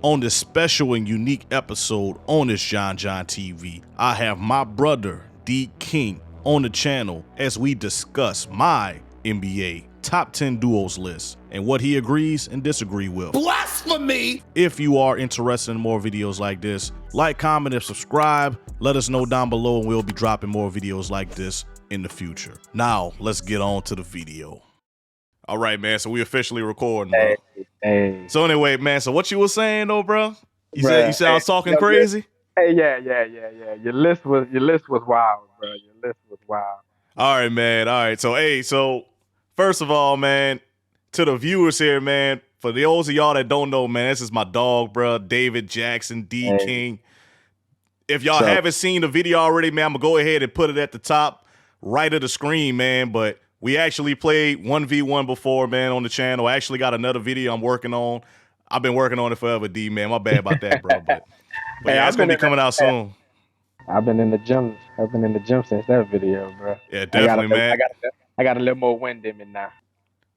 On this special and unique episode on this John TV, I have my brother, DeeKing, on the channel as we discuss my NBA top 10 duos list and what he agrees and disagrees with. Blasphemy! If you are interested in more videos like this, like, comment, and subscribe. Let us know down below and we'll be dropping more videos like this in the future. Now, let's get on to the video. All right, man, so we officially recording, bro. Hey. So anyway, man, so what you was saying though, bro? You said I was talking crazy? Hey, yeah. Your list was wild, bro. Your list was wild. All right, man. All right. So first of all, man, to the viewers here, man, for those of y'all that don't know, man, this is my dog, bro, David Jackson, DeeKing. If y'all haven't seen the video already, man, I'm gonna go ahead and put it at the top right of the screen, man. But we actually played 1v1 before, man, on the channel. I actually got another video I'm working on. I've been working on it forever, D, man. My bad about that, bro. But yeah, it's gonna be coming out soon. I've been in the gym. I've been in the gym since that video, bro. Yeah, definitely, man. I got a little more wind in me now.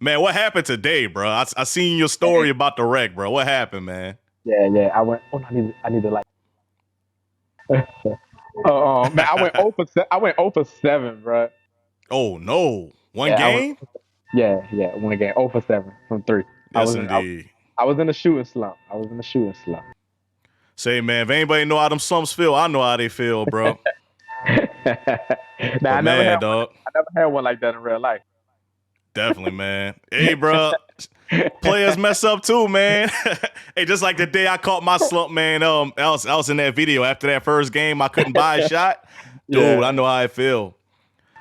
Man, what happened today, bro? I seen your story about the wreck, bro. What happened, man? Yeah. I went. Oh, I need to like. Man, I went 0 for 7, bro. Oh no, one game? Yeah, 1 game, 0 for 7 from 3. Yes, indeed. I was in a shooting slump. Say, man, if anybody know how them slumps feel, I know how they feel, bro. I never had one like that in real life. Definitely, man. Hey, bro, players mess up too, man. Hey, just like the day I caught my slump, man. I was in that video after that first game. I couldn't buy a shot, dude. I know how I feel.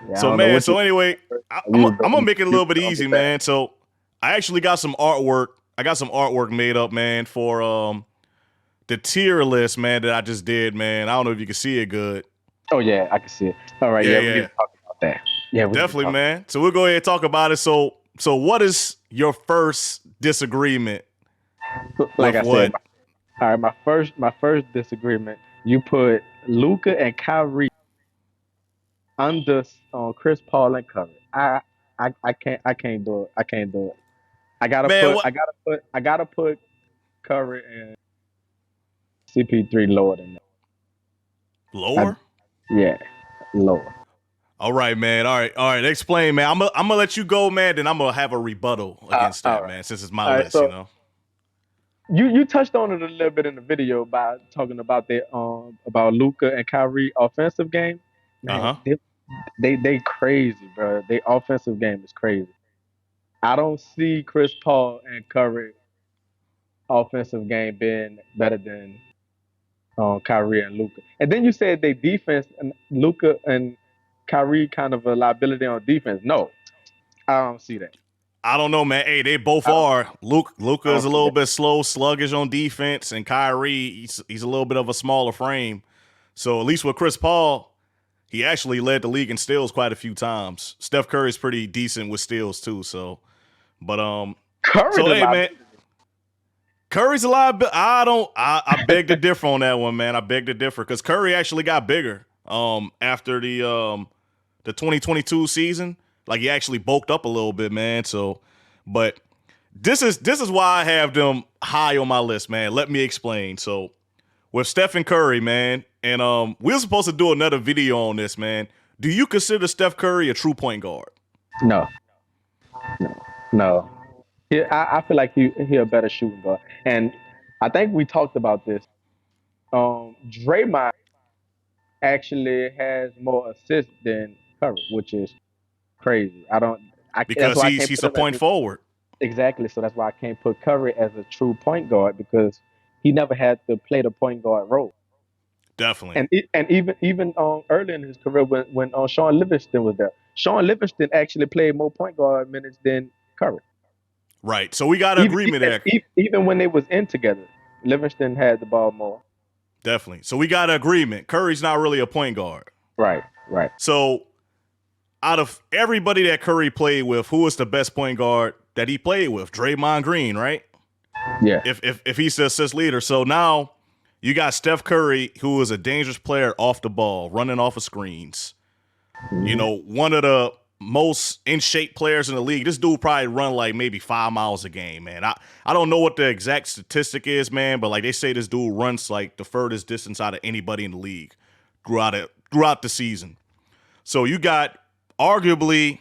Yeah, so, man. So anyway, I'm gonna make it a little bit easy, man. So I actually got some artwork. I got some artwork made up, man, for the tier list, man, that I just did, man. I don't know if you can see it good. Oh yeah, I can see it. All right, yeah. We can talk about that. Yeah, definitely, man. So we'll go ahead and talk about it. So what is your first disagreement? Like I said, all right, my first disagreement. You put Luka and Kyrie under Chris Paul and Curry. I can't do it. I gotta put Curry and CP3 lower than that. Lower? Yeah, lower. All right, man. All right. Explain, man. I'm gonna let you go, man. Then I'm gonna have a rebuttal against that, right, man. Since it's my list, you know. You touched on it a little bit in the video by talking about the about Luka and Kyrie offensive game. Man, they crazy, bro. Their offensive game is crazy. I don't see Chris Paul and Curry offensive game being better than Kyrie and Luka. And then you said they defense and Luka and Kyrie kind of a liability on defense. No, I don't see that. I don't know, man. Hey, they both are. Luka is a little bit slow, sluggish on defense, and Kyrie, he's a little bit of a smaller frame. So at least with Chris Paul, he actually led the league in steals quite a few times. Steph Curry's pretty decent with steals too. So, but man, Curry's a liability. I beg to differ on that one, man. I beg to differ because Curry actually got bigger after the 2022 season. Like, he actually bulked up a little bit, man. So, but this is why I have them high on my list, man. Let me explain. So, with Steph and Curry, man, and we're supposed to do another video on this, man. Do you consider Steph Curry a true point guard? No. I feel like he a better shooting guard, and I think we talked about this. Draymond actually has more assists than Curry, which is crazy. Because he's a point forward. Exactly. So that's why I can't put Curry as a true point guard, because he never had to play the point guard role. Definitely. And even early in his career when Sean Livingston was there, Sean Livingston actually played more point guard minutes than Curry. Right. So we got an agreement there. Even when they was in together, Livingston had the ball more. Definitely. So we got an agreement. Curry's not really a point guard. Right. So out of everybody that Curry played with, who was the best point guard that he played with? Draymond Green, right? Yeah. If he's the assist leader. So now you got Steph Curry, who is a dangerous player off the ball, running off of screens. Mm-hmm. You know, one of the most in shape players in the league. This dude probably run like maybe 5 miles a game, man. I don't know what the exact statistic is, man, but like they say this dude runs like the furthest distance out of anybody in the league throughout the season. So you got arguably,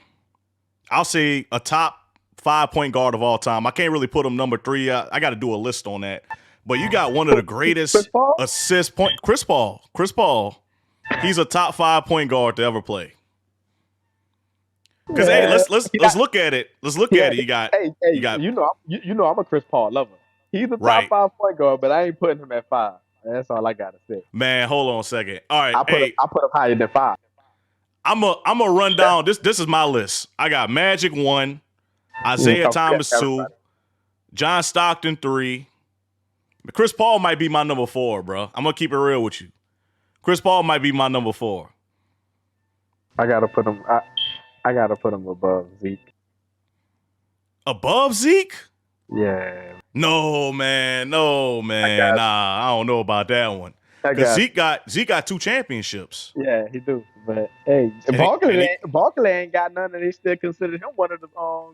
I'll say, a top 5 point guard of all time. I can't really put him number 3. I got to do a list on that. But you got one of the greatest assist point, Chris Paul. Chris Paul, he's a top 5 point guard to ever play. Because hey, let's look at it. Let's look at it. You got I'm a Chris Paul lover. He's a top 5 point guard, but I ain't putting him at 5. That's all I gotta say. Man, hold on a second. All right, I put him higher than 5. I'm a run down. This is my list. I got Magic 1, Isaiah Thomas 2, John Stockton 3. Chris Paul might be my number 4, bro. I'm gonna keep it real with you. Chris Paul might be my number 4. I gotta put him. I gotta put him above Zeke. Above Zeke? Yeah. No, man. Nah, I don't know about that one. Because Zeke got 2 championships. Yeah, he do. But hey, Barkley ain't got none, and they still consider him one of the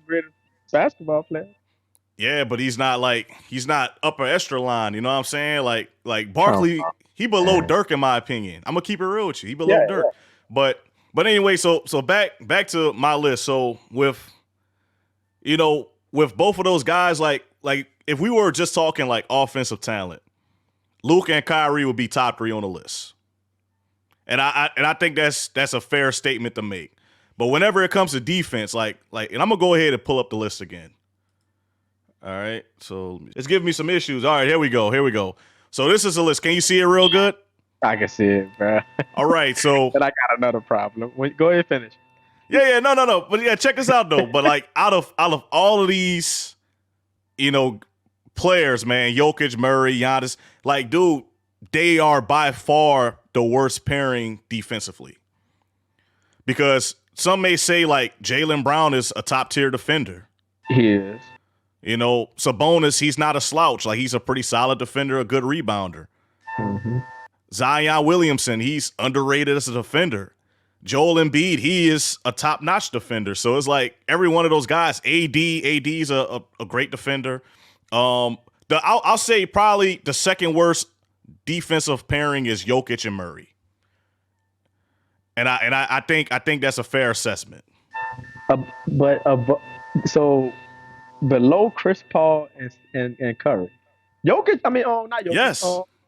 greatest basketball players. Yeah, but he's not upper echelon. You know what I'm saying? Like Barkley, he below Dirk in my opinion. I'm gonna keep it real with you. He below Dirk. Yeah. But anyway, so back to my list. So with both of those guys, like if we were just talking like offensive talent, Luka and Kyrie would be top 3 on the list. And I think that's a fair statement to make. But whenever it comes to defense, and I'm gonna go ahead and pull up the list again. All right, so it's giving me some issues. All right, here we go. So this is a list. Can you see it real good? I can see it, bro. All right, so and I got another problem. Go ahead, finish. Yeah, no. But yeah, check this out though. But like out of all of these, players, man, Jokic, Murray, Giannis, like, dude, they are by far the worst pairing defensively. Because some may say like Jaylen Brown is a top tier defender. He is. Sabonis, he's not a slouch. Like, he's a pretty solid defender, a good rebounder. Mm-hmm. Zion Williamson, he's underrated as a defender. Joel Embiid, he is a top-notch defender. So it's like every one of those guys. AD's a great defender. I'll say probably the second worst defensive pairing is Jokic and Murray. And I think that's a fair assessment. So below Chris Paul and Curry, Jokic. I mean, not Jokic. Yes.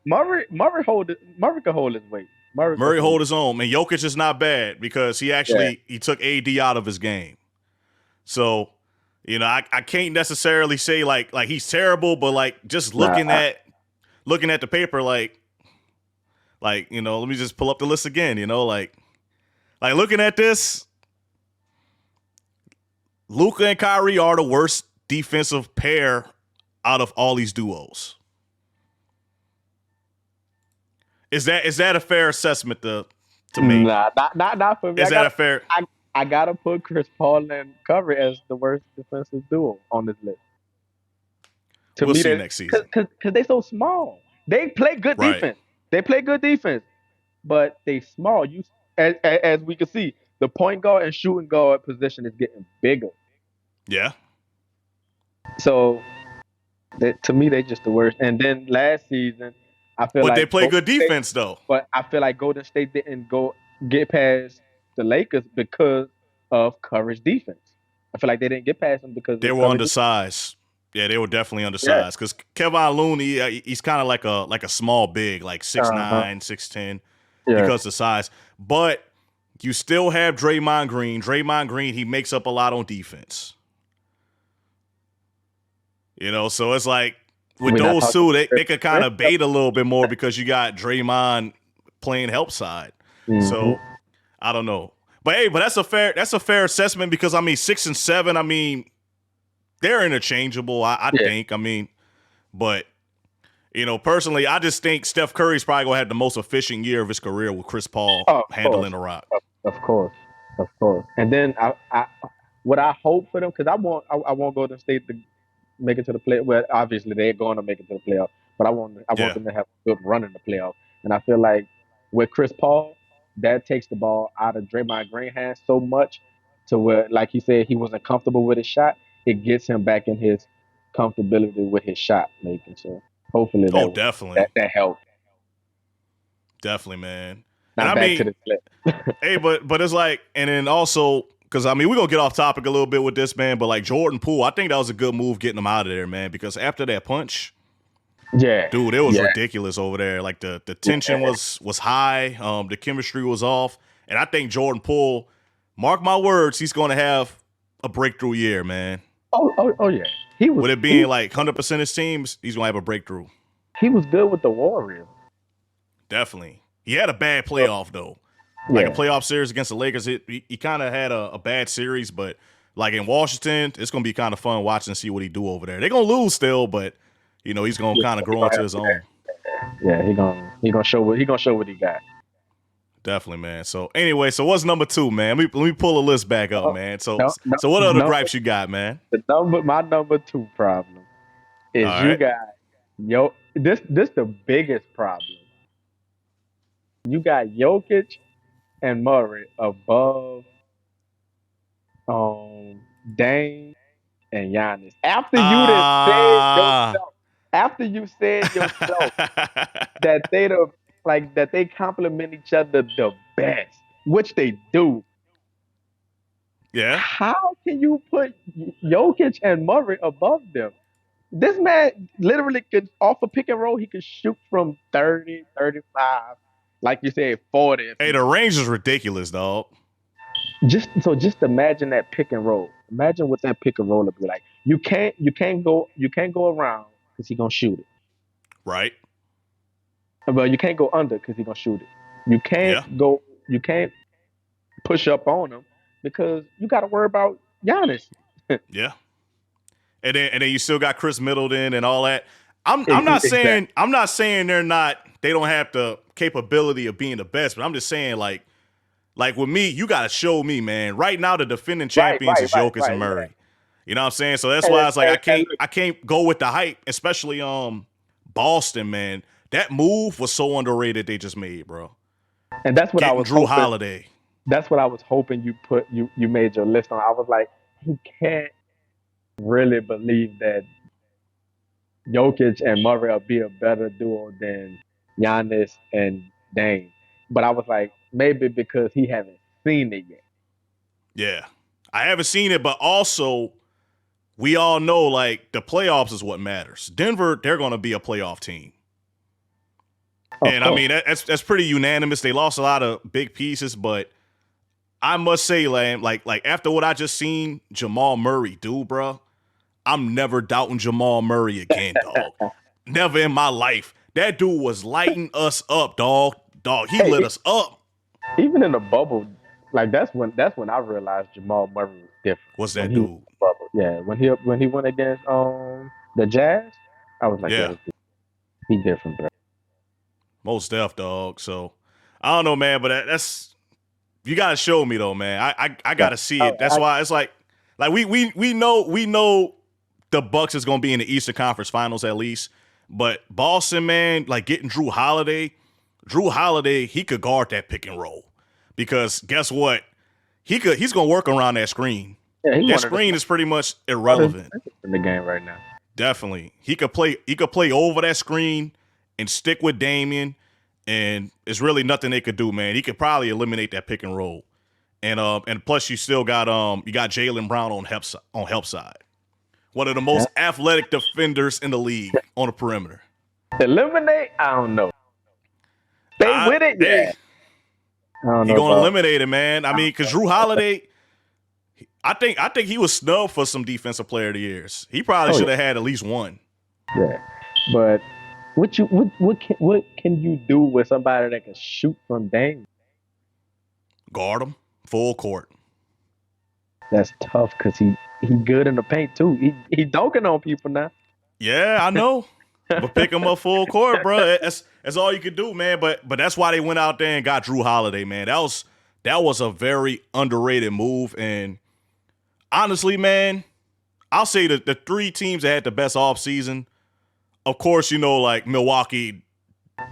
Murray can hold his weight. Murray hold his own. And Jokic is not bad because he took AD out of his game. So, I can't necessarily say like he's terrible, but like just looking at the paper, like let me just pull up the list again, like looking at this, Luka and Kyrie are the worst defensive pair out of all these duos. Is that a fair assessment to make? Nah, not for me. Is that a fair? I gotta put Chris Paul and Curry as the worst defensive duo on this list. We'll see next season. Because they're so small. They play good defense. They play good defense, but they small. As we can see, the point guard and shooting guard position is getting bigger. Yeah. So, to me, they just the worst. And then last season, I feel but they play good defense though. But I feel like Golden State didn't get past the Lakers because of Curry's defense. I feel like they didn't get past them because they were undersized. Yeah, they were definitely undersized because Kevin Looney, he's kind of like a small big, like 6'9", 6'10", because of the size. But you still have Draymond Green. Draymond Green, he makes up a lot on defense. So it's like with those two, they could kind of bait a little bit more because you got Draymond playing help side. Mm-hmm. So I don't know. But hey, that's a fair assessment because 6 and 7, they're interchangeable, I think. But personally, I just think Steph Curry's probably gonna have the most efficient year of his career with Chris Paul handling the rock. Of course. And then what I hope for them, because I want Golden State to make it to the play. Well, obviously they're going to make it to the playoff, but I want them to have a good run in the playoff. And I feel like with Chris Paul, that takes the ball out of Draymond Green's hands so much. And I feel like Steph Curry, he can handle the ball. And I feel like Steph Curry, he can handle the ball. And I feel like with Chris Paul, that takes the ball out of Draymond Green's hands so much. And I feel like to where, like he said, he wasn't comfortable with his shot. It gets him back in his comfortability with his shot making. So hopefully Oh, definitely. that helped. Definitely, man. And Now I back to mean, the clip. hey, but it's like, and then also, because I mean, we're gonna get off topic a little bit with this, man. But like Jordan Poole, I think that was a good move getting him out of there, man. Because after that punch, Yeah, dude, it was yeah, ridiculous over there. Like the tension yeah. was high, the chemistry was off, and I think Jordan Poole, mark my words, he's gonna have a breakthrough year, man. Oh yeah. He was With it being like 100% his teams, he's gonna have a breakthrough. he was good with the Warriors. Definitely. He had a bad So, playoff though. Like a yeah, playoff series against the Lakers, he kind of had a bad series, but like in Washington, it's gonna be kind of fun watching and see what he do over there. They're gonna lose still, but you know he's gonna yeah, kind of grow into his own. yeah. He gonna show what he got. Definitely, man. So anyway, so what's number 2, man? Let me pull a list back up, Uh, man. So no, no, so what other no. gripes you got, man? My number two problem All is you right. got this the biggest problem. You got Jokic and Murray above um Dame and Giannis. Ah. After you said yourself that they complement each other the best, which they do. Yeah. How can you put Jokic and Murray above them? This man literally could, off a pick and roll, he could shoot from 30, 35, like you said, 40. Hey, the range is ridiculous, dog. Just imagine that pick and roll. Imagine what that pick and roll would be like. You can't go around because he's gonna shoot it. Right? Well, you can't go under because he's gonna shoot it. Yeah. You can't push up on him because you got to worry about Giannis. Yeah. And then you still got Chris Middleton and all that. I'm not saying Exactly. they don't have the capability of being the best, but I'm just saying like with me, you gotta show me, man. Right now the defending champions is Jokic and Murray. Yeah. You know what I'm saying? So that's And, why it's like and look, I can't go with the hype, especially Boston, man. That move was so underrated they just made, bro. and that's what I Getting was Drew hoping. Holiday. That's what I was hoping you made your list on. I was like, he can't really believe that Jokic and Murray will be a better duo than Giannis and Dame. But I was like, maybe because he haven't seen it yet. Yeah. I haven't seen it, but also we all know like the playoffs is what matters. Denver, they're gonna be a playoff team. Of And I course. mean that's pretty unanimous. They lost a lot of big pieces, but I must say, like after what I just seen Jamal Murray do, bro, I'm never doubting Jamal Murray again, dog. Never in my life. That dude was lighting us up, dog. Dog, he lit Hey, us up. even in the bubble, like that's when I realized Jamal Murray was different. What's When that he was in dude? the bubble. Yeah, when he went against the Jazz, I was like, yeah, Yeah, this dude, he different, bro. most def, dog. So I don't know, man, but that's you gotta show me though, man. I Yeah. gotta see it. That's why it's like we know the Bucks is gonna be in the Eastern Conference Finals at least. But Boston, man, like getting Drew Holiday, he could guard that pick and roll. Because guess what? He's gonna work around that screen. Yeah, he That wanted screen is pretty much to irrelevant. in the game right now. Definitely. He could play over that screen and stick with Damian, and it's really nothing they could do, man. He could probably eliminate that pick and roll. And plus you still got you got Jaylen Brown on help side. One of the Yeah. most athletic defenders in the league on the perimeter. Eliminate? I don't know. Stay with it? Hey, Yeah. I don't he know gonna about. eliminate it, man. I mean, because Drew Holiday, I think he was snubbed for some defensive player of the years. He probably Oh should yeah, have had at least one. yeah. But what can you do with somebody that can shoot from Dame? Guard him, full court. That's tough because he good in the paint too. He dunking on people now. Yeah, I know. But pick him up full court, bro. That's all you could do, man. But that's why they went out there and got Drew Holiday, man. That was a very underrated move. And honestly, man, I'll say that the 3 teams that had the best offseason, of course, you know, like Milwaukee,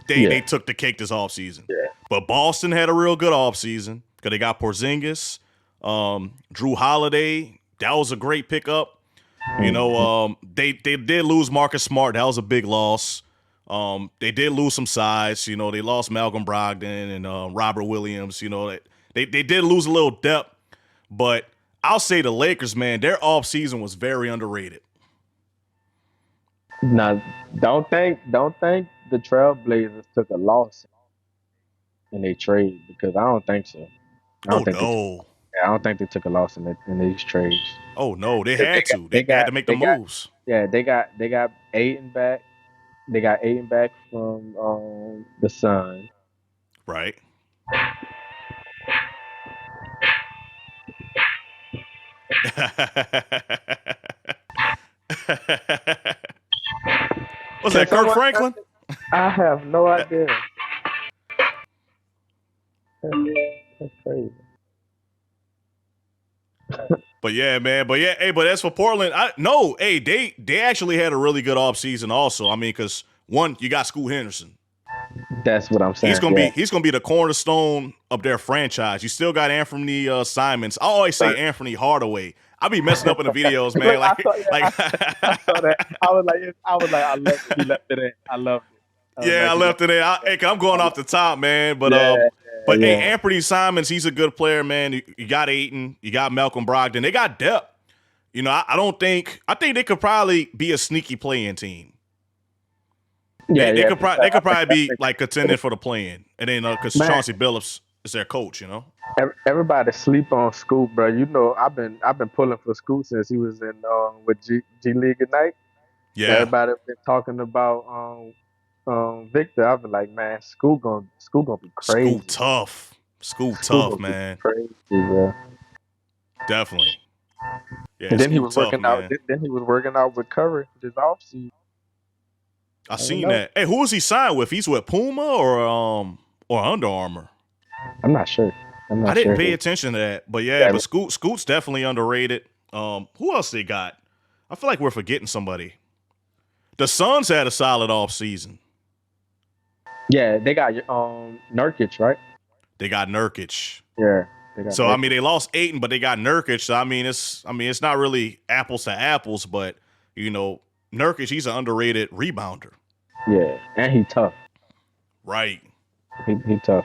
they took the cake this offseason. Yeah. But Boston had a real good offseason because they got Porzingis. Drew Holiday, that was a great pickup. They did lose Marcus Smart. That was a big loss. They did lose some size. They lost Malcolm Brogdon and Robert Williams. They did lose a little depth, but I'll say the Lakers, man, their offseason was very underrated. Now, don't think the Trailblazers took a loss in their trade because I don't think so. Oh no. I don't think they took a loss in these trades. Oh no, they 'Cause had to. They had to make the moves. They got Aiden back. They got Aiden back from the Sun. Right. Was that Kirk Franklin? I have no idea. That's crazy. But yeah, man. But as for Portland, they actually had a really good offseason also. I mean, because one, you got Scoot Henderson. That's what I'm saying. He's gonna be the cornerstone of their franchise. You still got Anthony Simons. I always say Anthony Hardaway. I be messing up in the videos, man. I saw that. I was like, I love it. He left it in. I loved it. I left it in. I'm going off the top, man. But hey, Anthony Simons, he's a good player, man. You got Ayton, you got Malcolm Brogdon. They got depth. I think they could probably be a sneaky playing team. They could probably be like contending for the play-in, and then because Chauncey Billups is their coach, Everybody sleep on Scoot, bro. I've been pulling for Scoot since he was in with G League Ignite. Yeah, everybody been talking about Victor. I've been like, man, Scoot gonna be crazy. Scoot tough, man. Crazy, bro. Definitely. Yeah, and then he was working out. Then he was working out with Curry this offseason. I seen that. Hey, who was he signed with? He's with Puma or Under Armour? I'm not sure. I didn't pay attention to that, but but Scoot's definitely underrated. Who else they got? I feel like we're forgetting somebody. The Suns had a solid offseason. Yeah, they got Nurkic, right? They got Nurkic. Yeah. So Nurkic. I mean, they lost Ayton, but they got Nurkic. So I mean, it's not really apples to apples, but Nurkic, he's an underrated rebounder. Yeah, and he tough. Right. He tough.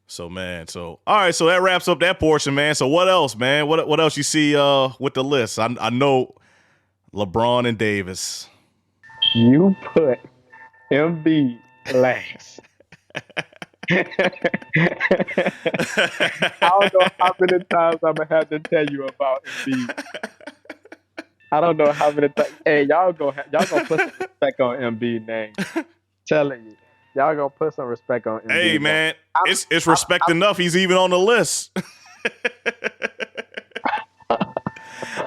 So man, all right, so that wraps up that portion, man. So what else, man? What else you see with the list? I know LeBron and Davis. You put Embiid last. I don't know how many times I'm gonna have to tell you about Embiid. I don't know how many times. Hey, y'all gonna put some respect on Embiid name. Telling you, y'all gonna put some respect on Embiid. Hey man, it's respect enough. He's even on the list.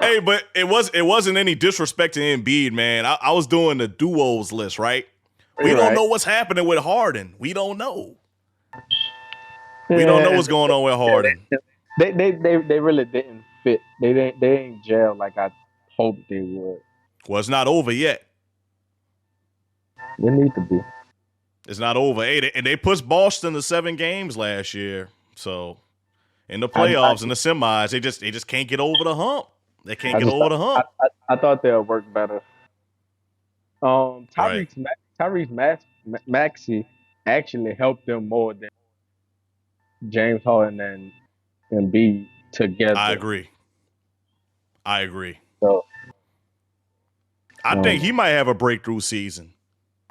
Hey, but it wasn't any disrespect to Embiid, man. I was doing the duos list, right? We don't know what's happening with Harden. We don't know. We don't know what's going on with Harden. They really didn't fit. They ain't gel like I hoped they would. Well, it's not over yet. They need to be. It's not over. Hey, and they pushed Boston to 7 games last year. So in the playoffs and the semis, they just can't get over the hump. They can't get over the hump. I thought they'll work better. Tyrese Maxey actually helped them more than James Harden and Embiid together. I agree. So I think he might have a breakthrough season.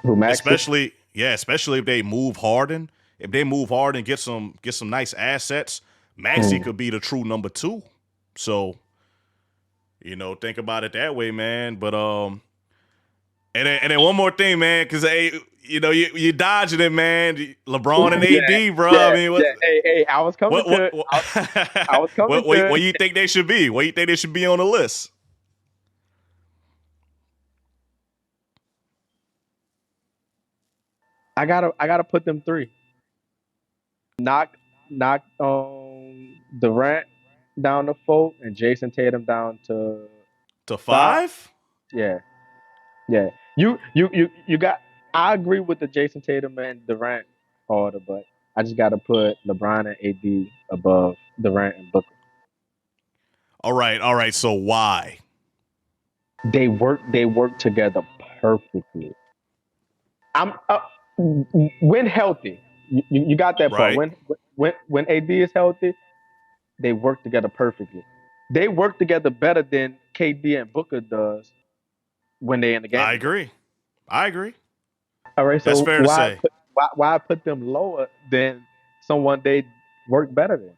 Who, Maxey? Especially if they move Harden. If they move Harden, get some nice assets, Maxey could be the true number 2. So, think about it that way, man. But and then one more thing, man, because you dodging it, man. LeBron and AD, bro. I mean, hey, I was coming to it. I was coming to it. What do you think they should be? What do you think they should be on the list? I gotta put them 3. Knock Durant down to 4 and Jason Tatum down to 5. Yeah. You got. I agree with the Jason Tatum and Durant order, but I just gotta put LeBron and AD above Durant and Booker. All right. So why? They work together perfectly. I'm when healthy. You got that part. Right. When AD is healthy, they work together perfectly. They work together better than KD and Booker does when they're in the game I together. agree. I agree. All right, That's so fair to say. why put them lower than someone they work better than?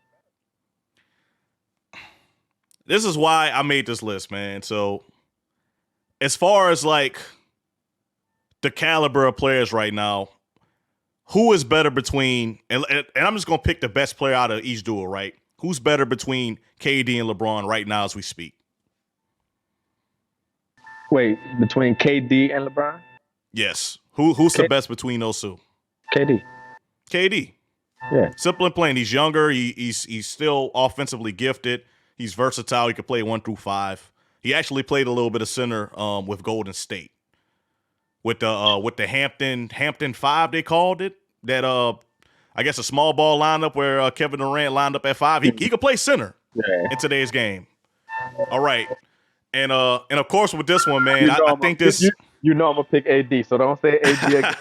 This is why I made this list, man. So as far as like the caliber of players right now, who is better between and I'm just gonna pick the best player out of each duo, right? Who's better between KD and LeBron right now as we speak? Wait, between KD and LeBron? Yes. Who's the K, best between those two? KD. KD. Yeah. Simple and plain. He's younger. He's still offensively gifted. He's versatile. He can play 1 through 5. He actually played a little bit of center with Golden State with the Hampton Five they called it. That I guess a small ball lineup where Kevin Durant lined up at 5. He could play center Yeah. in today's game. All right, and of course with this one, man, You know I I'm a, think this. you know I'm gonna pick AD, so don't say AD again.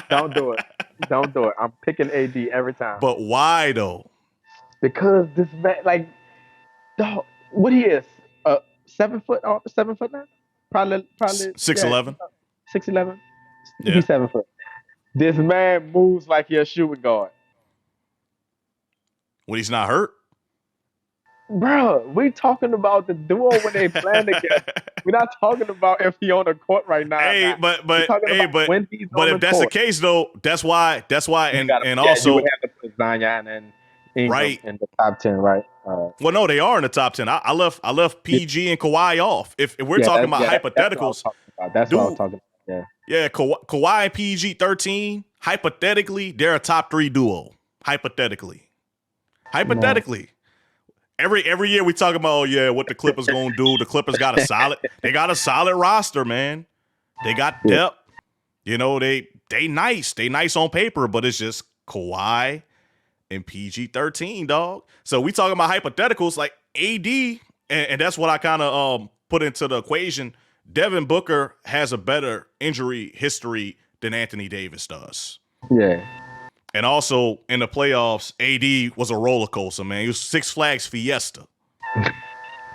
Don't do it. Don't do it. I'm picking AD every time But why though? because this man, like, dog, what he is, 7 foot, 7 foot now, probably, Six yeah, eleven. 6'11". Yeah. He's 7 foot. This man moves like he a shooting guard. When he's not hurt. Bro, we talking about the duo when they playing together. We're not talking about if he on the court right now or Hey, not. but We're but talking hey, about but when he's but on if the that's the court. case though, that's why You gotta, and yeah, you would also have to put Zion and Ingram right. in the top 10, right? Well, no, they are in the top 10. I left PG and Kawhi off. If we're Yeah, talking about that's what I was hypotheticals, talking about. That's what I was dude, talking about. Yeah. yeah, Kawhi and PG 13. Hypothetically, they're a top 3 duo. Hypothetically, No. hypothetically. Every year we talk about, oh yeah, what the Clippers gonna do. The Clippers they got a solid roster, man. They got Yeah. depth. You know, they nice. They nice on paper, but it's just Kawhi and PG 13, dog. So we talking about hypotheticals like AD, and that's what I kind of put into the equation. Devin Booker has a better injury history than Anthony Davis does. Yeah. And also in the playoffs, AD was a roller coaster, man. He was Six Flags Fiesta.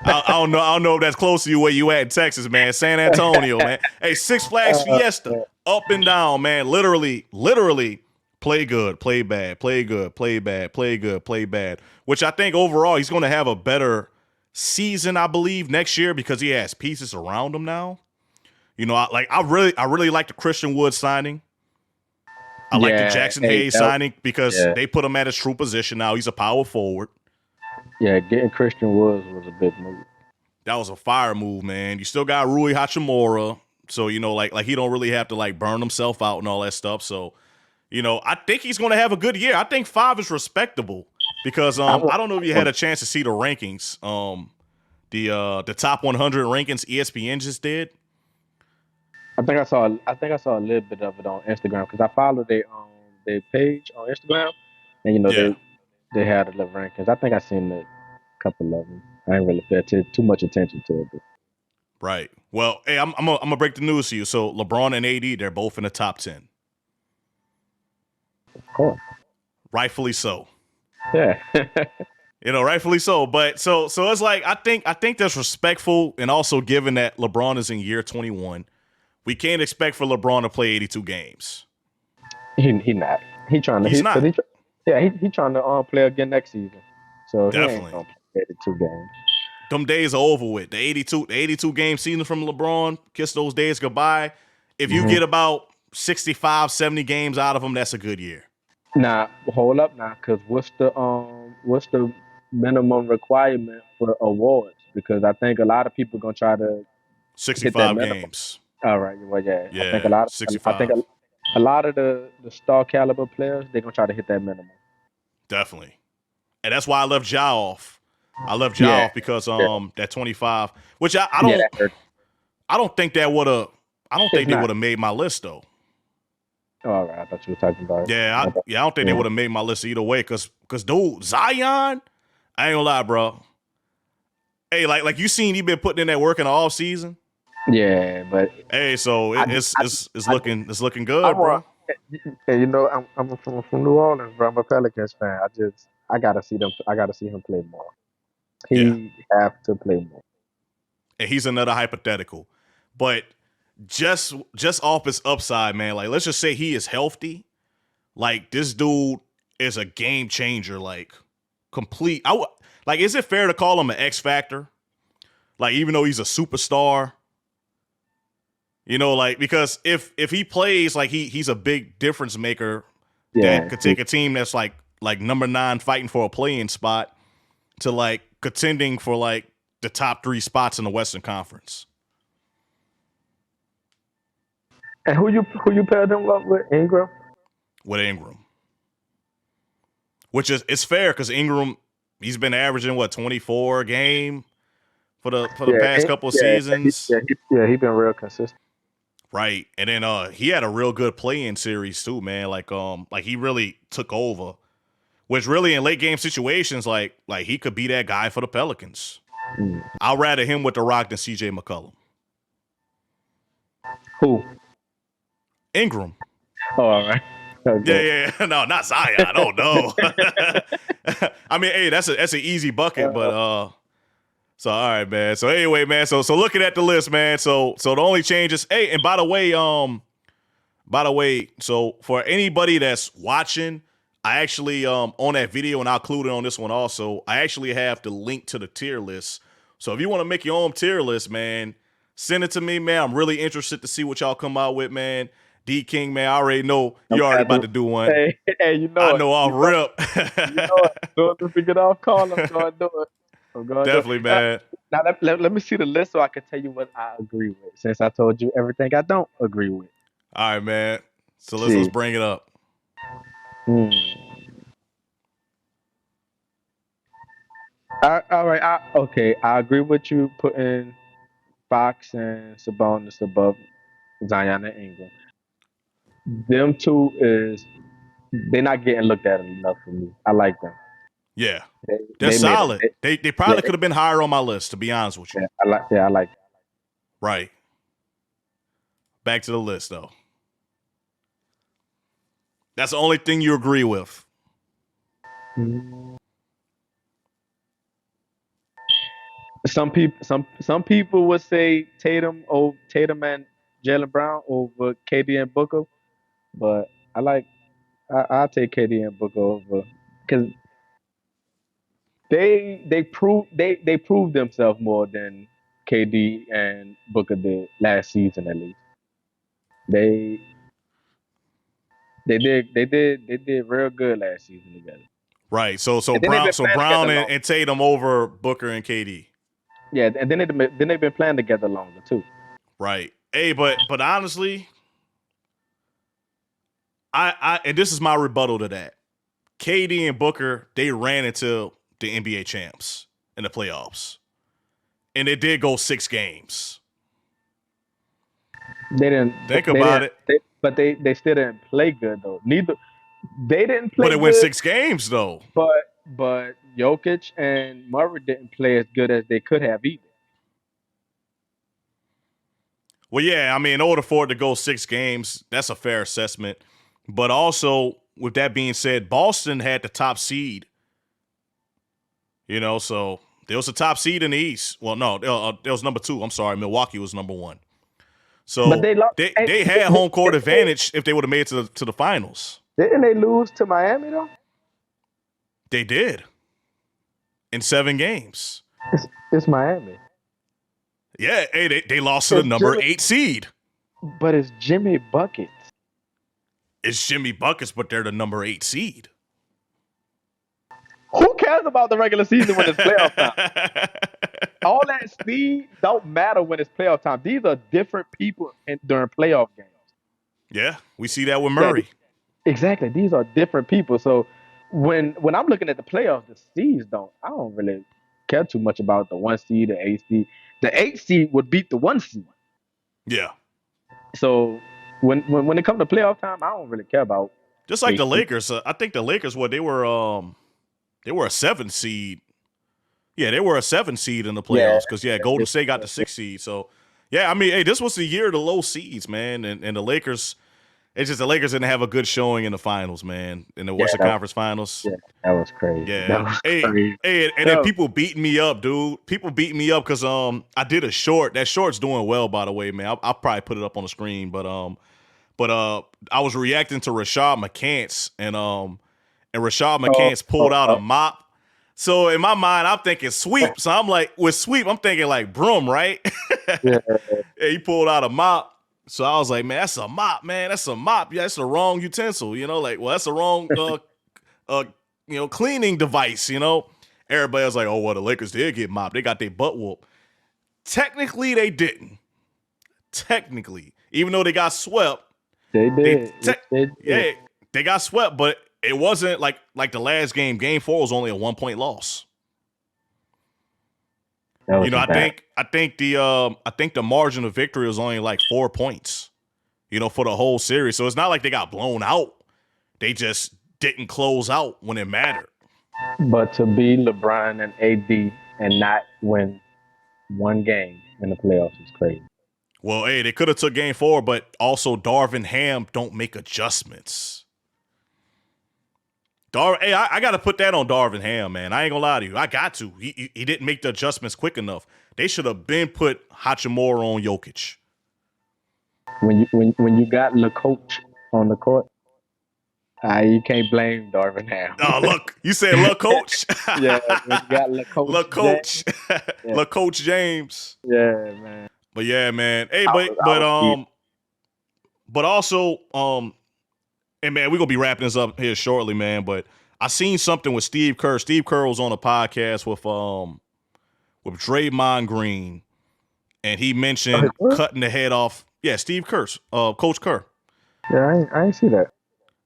I don't know if that's close to you where you at in Texas, man. San Antonio, man. Hey, Six Flags Fiesta. Up and down, man. Literally, play good, play bad, play good, play bad, play good, play bad. Which I think overall he's going to have a better season, I believe, next year because he has pieces around him now. You know, I really like the Christian Wood signing. I like the Jackson Hayes signing because they put him at his true position now. He's a power forward. Yeah, getting Christian Woods was a big move. That was a fire move, man. You still got Rui Hachimura, so you know, like he don't really have to like burn himself out and all that stuff. So, you know, I think he's going to have a good year. I think 5 is respectable because I don't know if you had a chance to see the rankings. The top 100 rankings ESPN just did. I think I saw a little bit of it on Instagram because I followed their page on Instagram, and Yeah. they had a little rankings. I think I seen a couple of them. I didn't really pay too much attention to it. But. Right. Well, hey, I'm gonna break the news to you. So LeBron and AD, they're both in the top 10. Of course. Rightfully so. Yeah. You know, rightfully so. But so it's like I think that's respectful, and also given that LeBron is in year 21, we can't expect for LeBron to play 82 games. He not. He trying to. He's not. He trying to play again next season. So he ain't Definitely. gonna play 82 games. Them days are over with. The 82 game season from LeBron, kiss those days goodbye. If you get about 65, 70 games out of him, that's a good year. Nah, hold up now, cause what's the minimum requirement for awards? Because I think a lot of people gonna try to hit that 65 minimum. games. All right, well, yeah. Yeah, I think a lot. 65. A lot of the star caliber players they gonna try to hit that minimum. Definitely. And that's why I left Ja off. I left Ja off because that 25, which I don't think that would have. I don't think they would have made my list though. Oh, all right, I thought you were talking about. Yeah, I don't think they would have made my list either way. Cause dude, Zion, I ain't gonna lie, bro. Hey, like you seen he been putting in that work in the off season. Yeah, but Hey, so I, it's I, looking I good, want. bro. And I'm from New Orleans, bro. I'm a Pelicans fan. I gotta see them. I gotta see him play more. Yeah, He have to play more. and he's another hypothetical, but just off his upside, man. Like let's just say he is healthy. Like this dude is a game changer. Like complete. Like is it fair to call him an X factor? Like even though he's a superstar, like because if he plays like he's a big difference maker that Yeah, could take a team that's like number 9 fighting for a playing spot to like contending for like the top 3 spots in the Western Conference and who you paired him up with? Ingram. with Ingram, which is it's fair because Ingram he's been averaging what 24 a game for the Yeah, past couple of yeah, seasons, he been real consistent. right? And then he had a real good play-in series too, man. Like he really took over, which really in late game situations like he could be that guy for the Pelicans. Mm. I'd rather him with the Rock than CJ McCollum. Who? Ingram. Oh, all right. Yeah, Okay. yeah, yeah. No, not Zion. Oh no. I mean, hey, that's an easy bucket, but so all right, man. So anyway, man. So looking at the list, man. So the only changes. Hey, and by the way, so for anybody that's watching, I actually on that video, and I'll include it on this one also. I actually have the link to the tier list. So if you want to make your own tier list, man, send it to me, man. I'm really interested to see what y'all come out with, man. DeeKing, man, I already know I'm you already glad about to- to do one. Hey, you I know it. know I'll rip. You know it. As soon as we get off call, I'm going to do it. I'm going to do Definitely, it. man. Now let me see the list so I can tell you what I agree with. Since I told you everything I don't agree with. All right, man. So let's See. bring it up. Hmm. All right. Okay. I agree with you putting Fox and Sabonis above Zion and Ingram. Them two is they're not getting looked at enough for me. I like them. Yeah. They They're they made solid. it. They Yeah, probably could have been higher on my list, to be honest with you. I like. Right. Back to the list though. That's the only thing you agree with. Mm. Some people would say Tatum and Jalen Brown over KD and Booker, but I'll take KD and Booker over because they proved themselves more than KD and Booker did last season at least. They they did real good last season together. Right. So And then they've Brown been so playing together Brown and, longer. and Tatum over Booker and KD. Yeah, and then they've been playing together longer too. Right. Hey, but honestly, I and this is my rebuttal to that. KD and Booker, they ran into the NBA champs in the playoffs. And it did go 6 games. They didn't. Think They about didn't. it. But they still didn't play good though. Neither they didn't But play it went good. 6 games though. But Jokic and Murray didn't play as good as they could have either. Well, yeah, I mean, in order for it to go 6 games, that's a fair assessment. But also, with that being said, Boston had the top seed. So there was a top seed in the East. Well, no, there was number 2. I'm sorry, Milwaukee was number 1. But So they lost. they had home court advantage if they would have made it to the finals. Didn't they lose to Miami though? They did in 7 games. It's Miami. Yeah, hey, they lost to the It's number Jimmy, 8 seed. but it's Jimmy buckets. It's Jimmy Buckets, but they're the number 8 seed. Who cares about the regular season when it's playoff time? All that speed don't matter when it's playoff time. These are different people during playoff games. Yeah, we see that with Yeah, Murray. exactly. These are different people. So when I'm looking at the playoffs, the seeds I don't really care too much about the 1 seed, the 8 seed. The 8 seed would beat the 1 seed. Yeah. So when it comes to playoff time, I don't really care about Just like they the seed. Lakers, I think the Lakers, they were a 7 seed Yeah, they were a 7 seed in the Yeah, playoffs because Golden State got the 6 seed. So yeah, I mean, hey, this was the year of the low seeds, man, and the Lakers. It's just the Lakers didn't have a good showing in the finals, man, in the Western Conference Finals. Yeah, that was crazy. Yeah, That was crazy. and then people beating me up, dude. People beating me up because I did a short. That short's doing well, by the way, man. I'll probably put it up on the screen, but I was reacting to Rashad McCants, and Rashad McCants pulled out a mop. So in my mind, I'm thinking sweep. So I'm like, with sweep, I'm thinking like broom, right? Yeah. He pulled out a mop. So I was like, man, that's a mop, man. That's a mop. Yeah, that's the wrong utensil, like, well, that's the wrong cleaning device, Everybody was like, oh, well, the Lakers did get mopped. They got their butt whooped. Technically, they didn't. Technically. Even though they got swept. They did. Yeah, they got swept, but it wasn't like the last game. Game 4 was only a 1-point loss. I think the margin of victory was only like 4 points, for the whole series. So it's not like they got blown out. They just didn't close out when it mattered. But to be LeBron and AD and not win one game in the playoffs is crazy. Well, hey, they could have took game 4, but also Darvin Ham don't make adjustments. I got to put that on Darvin Ham, man. I ain't gonna lie to you. I got to. He didn't make the adjustments quick enough. They should have been put Hachimura on Jokic. When you got LeCoach on the court, you can't blame Darvin Ham. Oh, look, you said LeCoach. Yeah, when you got LeCoach. Yeah. LeCoach James. Yeah, man. But yeah, man. Hey, but also, and man, we're gonna be wrapping this up here shortly, man. But I seen something with Steve Kerr. Steve Kerr was on a podcast with Draymond Green, and he mentioned cutting the head off. Yeah, Steve Kerr, Coach Kerr. Yeah, I ain't see that.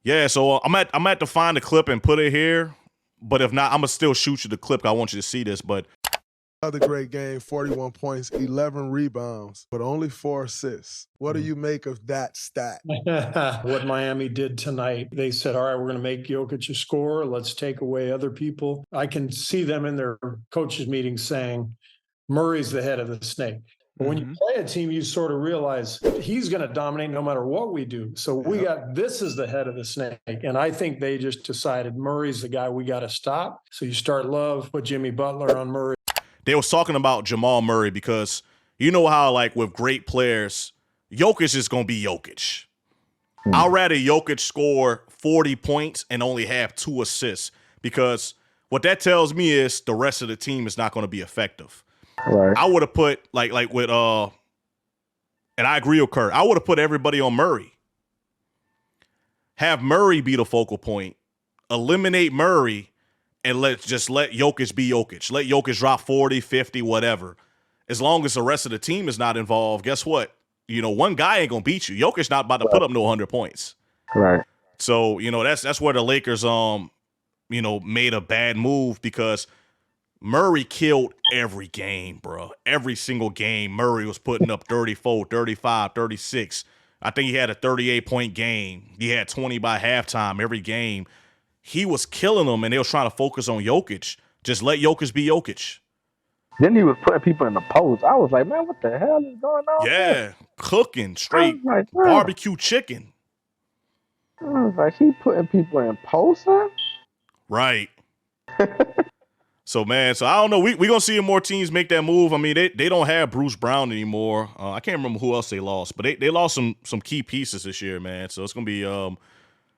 Yeah, so I'm at to find the clip and put it here. But if not, I'm gonna still shoot you the clip. I want you to see this. But another great game, 41 points, 11 rebounds, but only 4 assists. What do you make of that stat? What Miami did tonight, they said, all right, we're going to make Jokic a scorer. Let's take away other people. I can see them in their coaches meeting saying, Murray's the head of the snake. But when you play a team, you sort of realize he's going to dominate no matter what we do. So we got this as the head of the snake. And I think they just decided Murray's the guy we got to stop. So you start Love, put Jimmy Butler on Murray. They was talking about Jamal Murray because you know how, like, with great players, Jokic is going to be Jokic. I'd rather Jokic score 40 points and only have 2 assists because what that tells me is the rest of the team is not going to be effective. Right. I would have put, like with, and I agree with Kerr, I would have put everybody on Murray. Have Murray be the focal point. Eliminate Murray. And let Jokic be Jokic. Let Jokic drop 40, 50, whatever. As long as the rest of the team is not involved, guess what? One guy ain't going to beat you. Jokic not about to put up no 100 points. Right. So, that's where the Lakers, made a bad move because Murray killed every game, bro. Every single game, Murray was putting up 34, 35, 36. I think he had a 38-point game. He had 20 by halftime every game. He was killing them, and they was trying to focus on Jokic. Just let Jokic be Jokic. Then he was putting people in the post. I was like, man, what the hell is going on? Yeah, cooking straight barbecue chicken. I was like, he putting people in posts, huh? Right. So, man, I don't know. We going to see more teams make that move. I mean, they don't have Bruce Brown anymore. I can't remember who else they lost, but they lost some key pieces this year, man. So it's going to be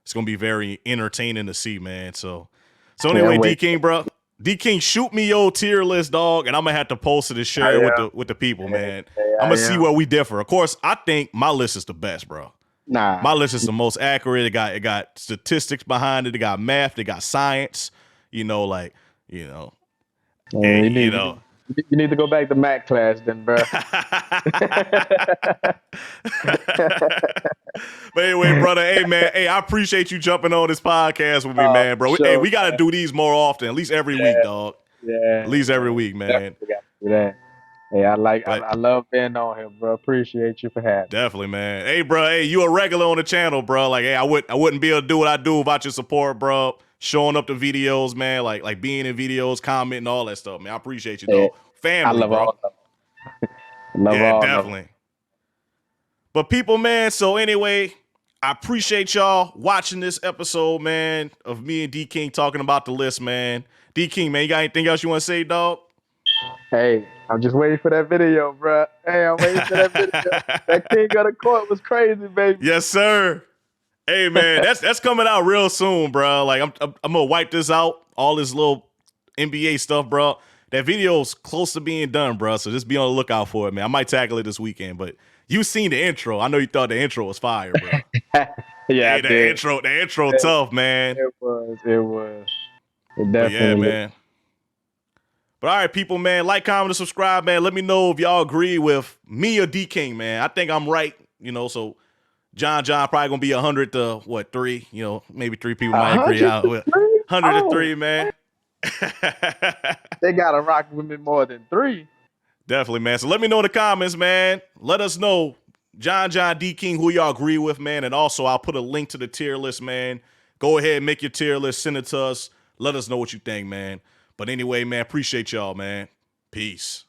it's going to be very entertaining to see, man. So anyway, DeeKing, bro. DeeKing, shoot me your tier list, dog, and I'm going to have to post it and share it with the people, man. I'm going to see where we differ. Of course, I think my list is the best, bro. Nah. My list is the most accurate. It got statistics behind it. It got math. It got science. You need to go back to math class then, bro. But anyway, brother, hey, man, I appreciate you jumping on this podcast with me, man, bro. Sure, hey, we got to do these more often, at least every week, dog. Yeah. At least every week, man. Hey, I love being on here, bro. Appreciate you for having me. Definitely, man. Hey, bro, you a regular on the channel, bro. Like, hey, I wouldn't be able to do what I do without your support, bro. showing up to videos, man, like being in videos, commenting, all that stuff, man. I appreciate you, Yeah, dog. Family, I love bro. all of them. Love Yeah, all of them. definitely. But people, man, so anyway, I appreciate y'all watching this episode, man, of me and DeeKing talking about the list, man. DeeKing, man, you got anything else you want to say, dog? Hey, I'm just waiting for that video, bro. Hey, I'm waiting for that video. That King of the Court was crazy, baby. Yes, sir. Hey, man, that's coming out real soon, bro. Like I'm gonna wipe this out, all this little NBA stuff, bro. That video's close to being done, bro. So just be on the lookout for it, man. I might tackle it this weekend, but you seen the intro. I know you thought the intro was fire, bro. Yeah, hey, the intro tough, man. It was. It But yeah, definitely. man. But all right, people, man, like, comment, and subscribe, man. Let me know if y'all agree with me or DeeKing, man. I think I'm right, so John probably gonna be 100 to 3? Maybe 3 people might agree out. 100 to 3, man. They gotta rock with me more than 3. Definitely, man. So let me know in the comments, man. Let us know, John, DeeKing, who y'all agree with, man. And also, I'll put a link to the tier list, man. Go ahead and make your tier list. Send it to us. Let us know what you think, man. But anyway, man, appreciate y'all, man. Peace.